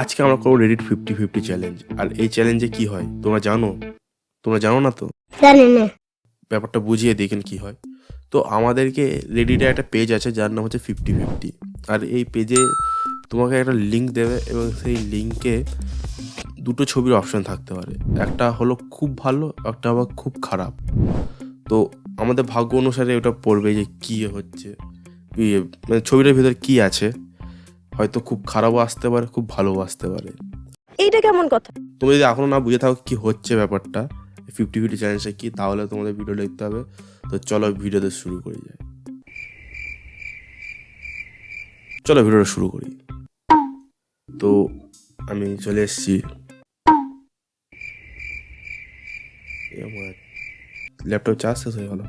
আজকে আমরা করবো রেডিট 50-50 চ্যালেঞ্জ। আর এই চ্যালেঞ্জে কি হয় তোমরা জানো? তোমরা জানো না তো? জানি না। ব্যাপারটা বুঝিয়ে দেখেন কি হয়। তো আমাদেরকে রেডিটে একটা পেজ আছে যার নাম হচ্ছে 50-50। আর এই পেজে তোমাকে একটা লিঙ্ক দেবে এবং সেই লিঙ্কে দুটো ছবির অপশন থাকতে পারে। একটা হলো খুব ভালো, একটা আবার খুব খারাপ। তো আমাদের ভাগ্য অনুসারে ওটা পড়বে যে কী হচ্ছে, মানে ছবিটার ভিতরে কী আছে। হয়তো খুব খারাপও আসতে পারে, খুব ভালোও আসতে পারে। এইটা কেমন কথা? তুমি যদি এখনো না বুঝে থাকো কি হচ্ছে ব্যাপারটা 50-50 চ্যালেঞ্জটা কি, তাহলে তোমাদের ভিডিও দেখতে হবে। তো চলো ভিডিওতে শুরু করি যায়। চলো ভিডিওটা শুরু করি। তো আমি চলে এসেছি, আমার ল্যাপটপ চার্জ শেষ হয়ে গেল।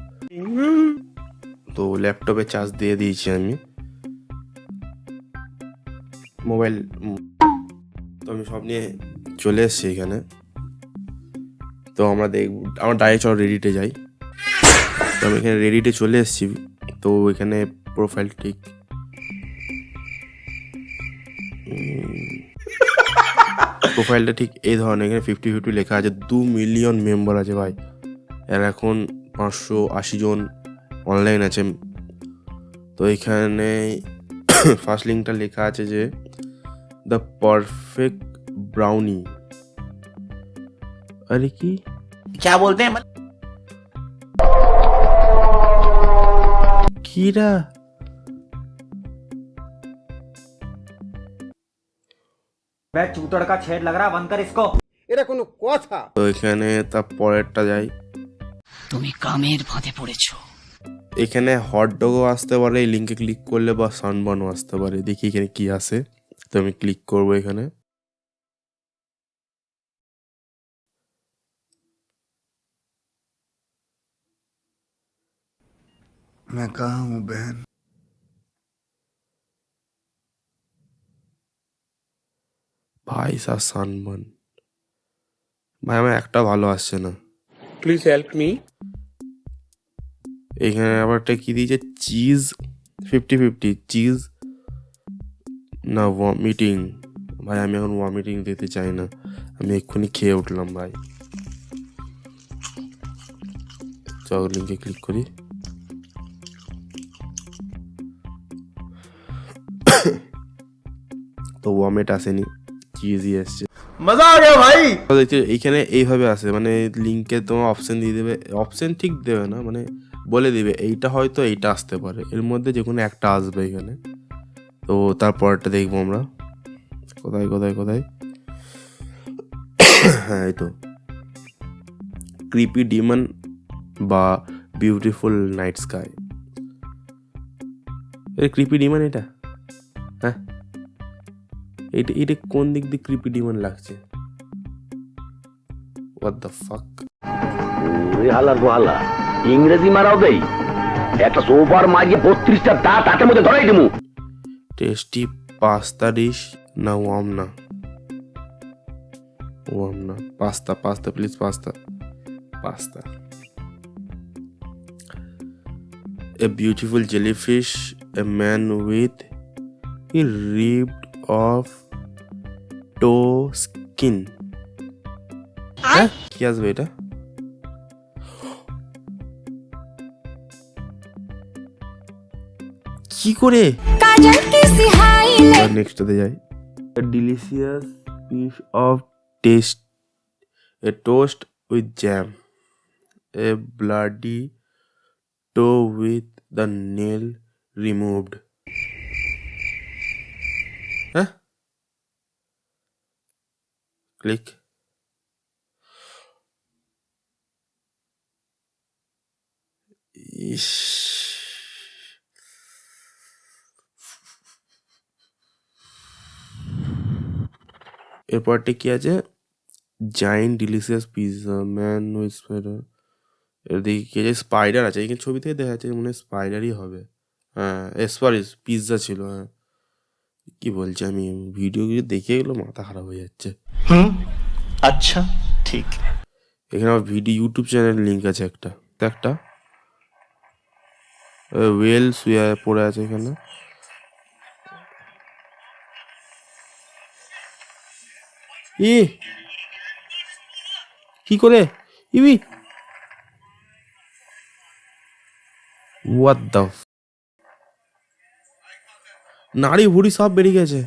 তো ল্যাপটপে চার্জ দিয়ে দিয়েছি আমি, মোবাইল। তো আমি সব নিয়ে চলে এসেছি এখানে। তো আমরা ডাইরেক্ট চলো রেডিটে যাই। তো আমি এখানে রেডিটে চলে এসেছি। তো এখানে প্রোফাইল ঠিক প্রোফাইলটা ঠিক এই ধরনের। এখানে 50-50 লেখা আছে। 2 মিলিয়ন মেম্বার আছে ভাই। এর এখন 580 জন অনলাইন আছে। তো এখানে ফার্স্ট লিঙ্কটা লেখা আছে যে দ্য পারফেক্ট ব্রাউনি। আরে কি क्या बोलते हैं কিরা? चूतड़ का छेद लग रहा बंद कर इसको। এটা কোনো কথা? তো এখানে তার পরেরটা যাই। তুমি কামের ফাঁদে পড়েছো। এখানে হটডগও আসতে পারে এই লিঙ্কে ক্লিক করলে, বা সানবার্নও আসতে পারে। দেখি এখানে কি আসে। তো আমি ক্লিক করবো এখানে। मैं कहाँ हूँ बहन? ভাই সানবার্ন ভাই, আমার একটা ভালো আসছে না। Please help me. এখানে আবার একটা কি দিয়েছে, চিজ 50-50 চিজ না ওয়ামিটিং। ভাই আমি এখন ওয়ামিটিং দিতে চাই না, আমি এক্ষুনি খেয়ে উঠলাম ভাই। চল লিঙ্কে ক্লিক করি। তো ওয়ামেট আসেনি, চিজই এসছে। मजा आ गया भाई। এইখানে এইভাবে আসে, মানে লিঙ্কে তোমার অপশন দিয়ে দেবে। অপশন ঠিক দেবে না, মানে বলে দিবে এইটা হয়তো এইটা আসতে পারে, এর মধ্যে যে কোনো একটা আসবে এখানে। তো তারপরটা দেখবো আমরা। কোথায় কোথায় কোথায় হ্যাঁ, এই তো ক্রিপি ডিমন বা beautiful night sky. Creepy Demon এটা, হ্যাঁ এইটা এটা কোন দিক দিয়ে ক্রিপি ডিমন লাগছে? What the fuck. হালার গোহালা ইংরেজি মারাও দেই একটা সোফার মাঝে 32টা দাঁত তার মধ্যে ধরাই দিমু। টেস্টি পাস্তা ডিশ না ওয়াম না pasta pasta please pasta pasta. A beautiful jellyfish, a man with a ripped off toe skin. হ্যাঁ কি আসবে এটা? কি করে? নেক্সটতে যাই। A delicious piece of a toast with jam, a bloody toe with the nail removed. হ্যাঁ click. ইস, এরপরটা কি আছে? Giant delicious pizza man with spider. এদিকে কি আছে? স্পাইডার আছে এখানে ছবি থেকে দেখা যাচ্ছে, মনে হয় স্পাইডারই হবে। হ্যাঁ সরি, পিৎজা ছিল। হ্যাঁ কি বলছি আমি, ভিডিও দেখে গেলো মাথা খারাপ হয়ে যাচ্ছে। अच्छा ठीक है। এখানে আমার ভিডিও ইউটিউব চ্যানেল লিঙ্ক আছে একটা একটা ওয়েল শুয়ে পড়ে আছে এখানে। এ কি করে ইবি হোয়াট দ্য নাড়ি ভুড়ি সব বেরিয়ে গেছে।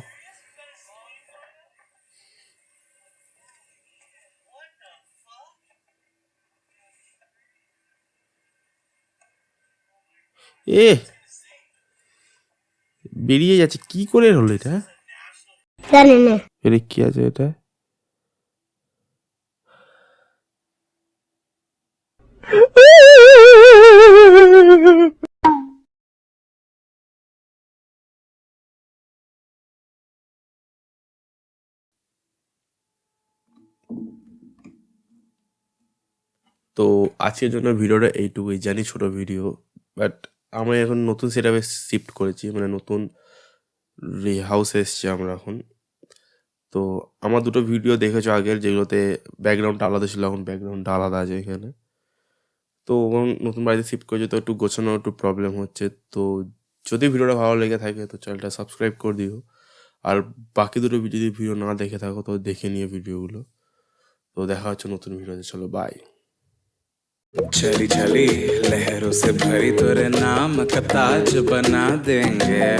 এ বেরিয়ে যাচ্ছে কি করে হলো এটা? এরে কি আছে এটা? তো আজকের জন্য ভিডিওটা এইটুকুই, জানি ছোট ভিডিও, বাট আমরা এখন নতুন সেটআপে শিফট করেছি, মানে নতুন হাউসে এসছি আমরা এখন। তো আমার দুটো ভিডিও দেখেছো আগের, যেগুলোতে ব্যাকগ্রাউন্ডটা আলাদা ছিল, এখন ব্যাকগ্রাউন্ডটা আলাদা আছে এখানে। তো এখন নতুন বাড়িতে শিফট করেছি, তো একটু গোছানো একটু প্রবলেম হচ্ছে। তো যদি ভিডিওটা ভালো লেগে থাকে তো চ্যানেলটা সাবস্ক্রাইব করে দিও, আর বাকি দুটো যদি ভিডিও না দেখে থাকো তো দেখে নিও ভিডিওগুলো। তো দেখা হচ্ছে নতুন ভিডিওতে, চলো বাই। चली चली लहरों से भरी तेरे नाम का ताज बना देंगे।